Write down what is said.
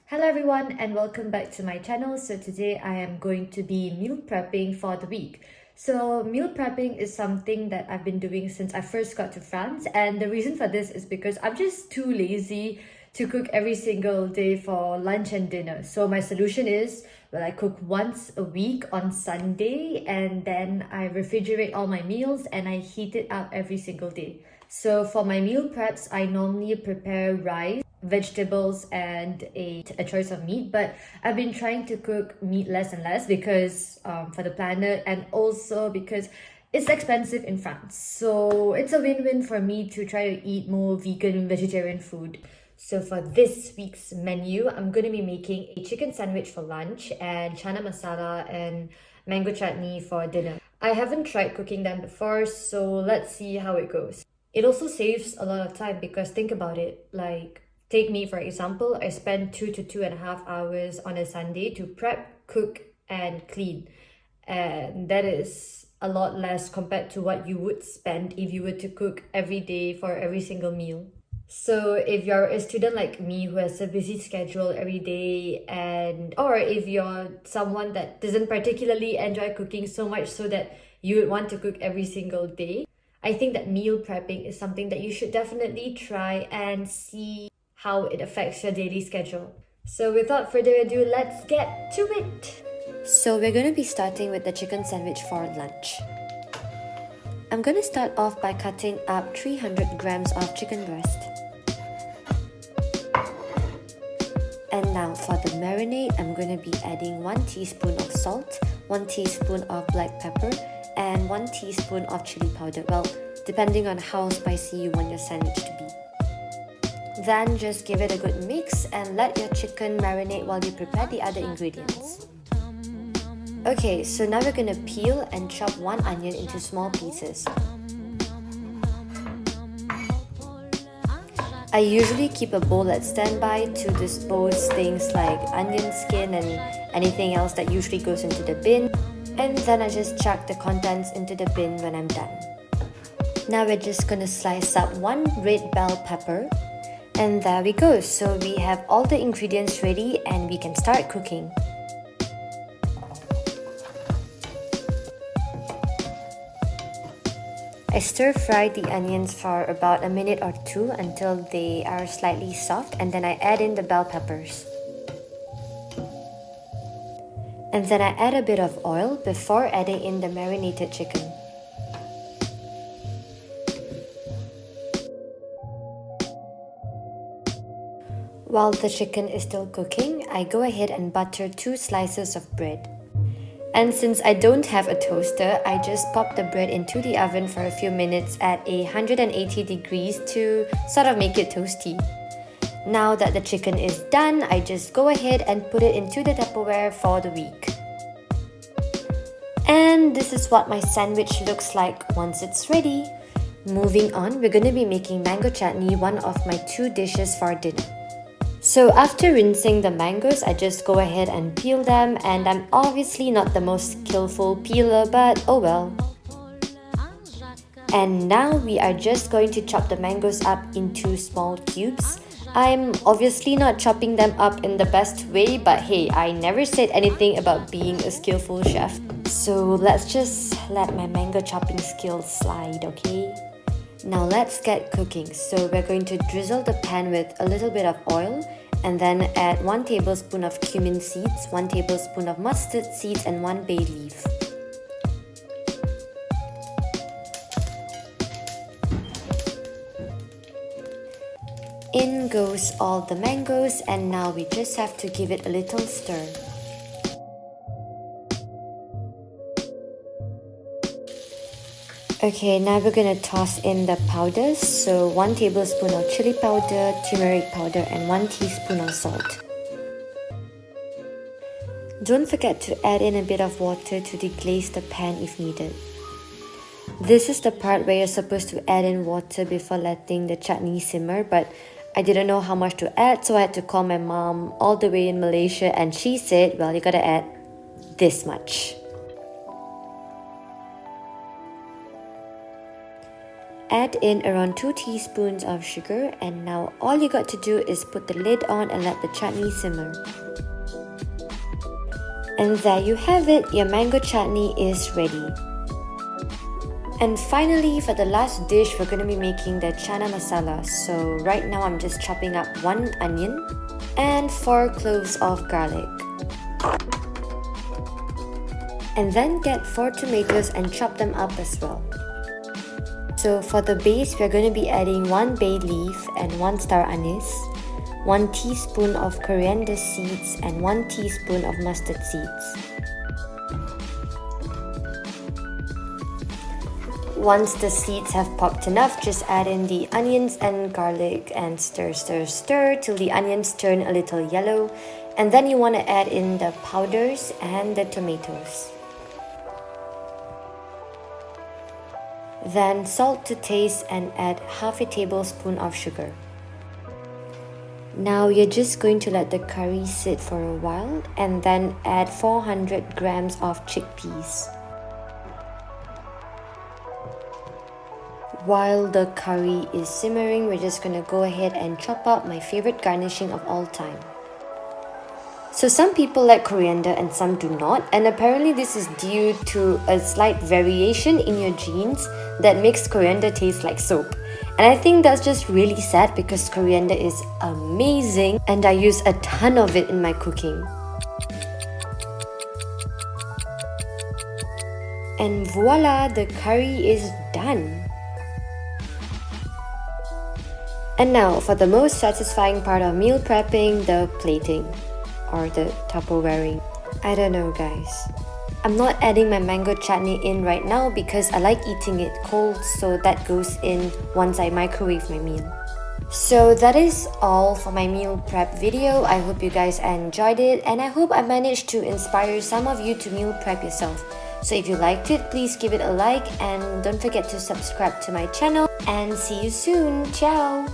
Hello everyone and welcome back to my channel. So today I am going to be meal prepping for the week. So meal prepping is something that I've been doing since I first got to France, and the reason for this is because I'm just too lazy to cook every single day for lunch and dinner. So my solution is, well, I cook once a week on Sunday and then I refrigerate all my meals and I heat it up every single day. So for my meal preps, I normally prepare rice, vegetables, and a choice of meat. But I've been trying to cook meat less and less because for the planet, and also because it's expensive in France. So it's a win-win for me to try to eat more vegan, vegetarian food. So for this week's menu, I'm going to be making a chicken sandwich for lunch and chana masala and mango chutney for dinner. I haven't tried cooking them before, so let's see how it goes. It also saves a lot of time because think about it, like take me for example, I spend 2 to 2.5 hours on a Sunday to prep, cook and clean, and that is a lot less compared to what you would spend if you were to cook every day for every single meal. So if you're a student like me who has a busy schedule every day, and or if you're someone that doesn't particularly enjoy cooking so much so that you would want to cook every single day, I think that meal prepping is something that you should definitely try and see how it affects your daily schedule. So without further ado, let's get to it! So we're going to be starting with the chicken sandwich for lunch. I'm going to start off by cutting up 300 grams of chicken breast. And now for the marinade, I'm going to be adding 1 teaspoon of salt, 1 teaspoon of black pepper, and 1 teaspoon of chili powder, well, depending on how spicy you want your sandwich to be. Then just give it a good mix and let your chicken marinate while you prepare the other ingredients. Okay, so now we're gonna peel and chop 1 onion into small pieces. I usually keep a bowl at standby to dispose things like onion skin and anything else that usually goes into the bin. And then I just chuck the contents into the bin when I'm done. Now we're just gonna slice up 1 red bell pepper. And there we go. So we have all the ingredients ready and we can start cooking. I stir fry the onions for about a minute or 2 until they are slightly soft, and then I add in the bell peppers. And then I add a bit of oil before adding in the marinated chicken. While the chicken is still cooking, I go ahead and butter 2 slices of bread. And since I don't have a toaster, I just pop the bread into the oven for a few minutes at 180 degrees to sort of make it toasty. Now that the chicken is done, I just go ahead and put it into the Tupperware for the week. And this is what my sandwich looks like once it's ready. Moving on, we're going to be making mango chutney, one of my 2 dishes for dinner. So after rinsing the mangoes, I just go ahead and peel them, and I'm obviously not the most skillful peeler, but oh well. And now we are just going to chop the mangoes up into small cubes. I'm obviously not chopping them up in the best way, but hey, I never said anything about being a skillful chef. So let's just let my mango chopping skills slide, okay? Now let's get cooking. So we're going to drizzle the pan with a little bit of oil and then add 1 tablespoon of cumin seeds, 1 tablespoon of mustard seeds, and 1 bay leaf. In goes all the mangoes, and now we just have to give it a little stir. Okay, now we're gonna toss in the powders. So 1 tablespoon of chili powder, turmeric powder, and 1 teaspoon of salt. Don't forget to add in a bit of water to deglaze the pan if needed. This is the part where you're supposed to add in water before letting the chutney simmer, but I didn't know how much to add, so I had to call my mom all the way in Malaysia, and she said, well, you gotta add this much. Add in around 2 teaspoons of sugar, and now all you got to do is put the lid on and let the chutney simmer. And there you have it, your mango chutney is ready. And finally, for the last dish, we're going to be making the chana masala. So right now I'm just chopping up 1 onion and 4 cloves of garlic. And then get 4 tomatoes and chop them up as well. So for the base, we're going to be adding 1 bay leaf and 1 star anise, 1 teaspoon of coriander seeds and 1 teaspoon of mustard seeds. Once the seeds have popped enough, just add in the onions and garlic and stir till the onions turn a little yellow. And then you want to add in the powders and the tomatoes. Then salt to taste and add half a tablespoon of sugar. Now you're just going to let the curry sit for a while and then add 400 grams of chickpeas. While the curry is simmering, we're just going to go ahead and chop up my favorite garnishing of all time. So some people like coriander and some do not, and apparently this is due to a slight variation in your genes that makes coriander taste like soap. And I think that's just really sad because coriander is amazing and I use a ton of it in my cooking. And voila, the curry is done. And now for the most satisfying part of meal prepping, the plating. Or the Tupperwaring. I don't know guys. I'm not adding my mango chutney in right now because I like eating it cold, so that goes in once I microwave my meal. So that is all for my meal prep video. I hope you guys enjoyed it and I hope I managed to inspire some of you to meal prep yourself. So if you liked it, please give it a like and don't forget to subscribe to my channel and see you soon. Ciao!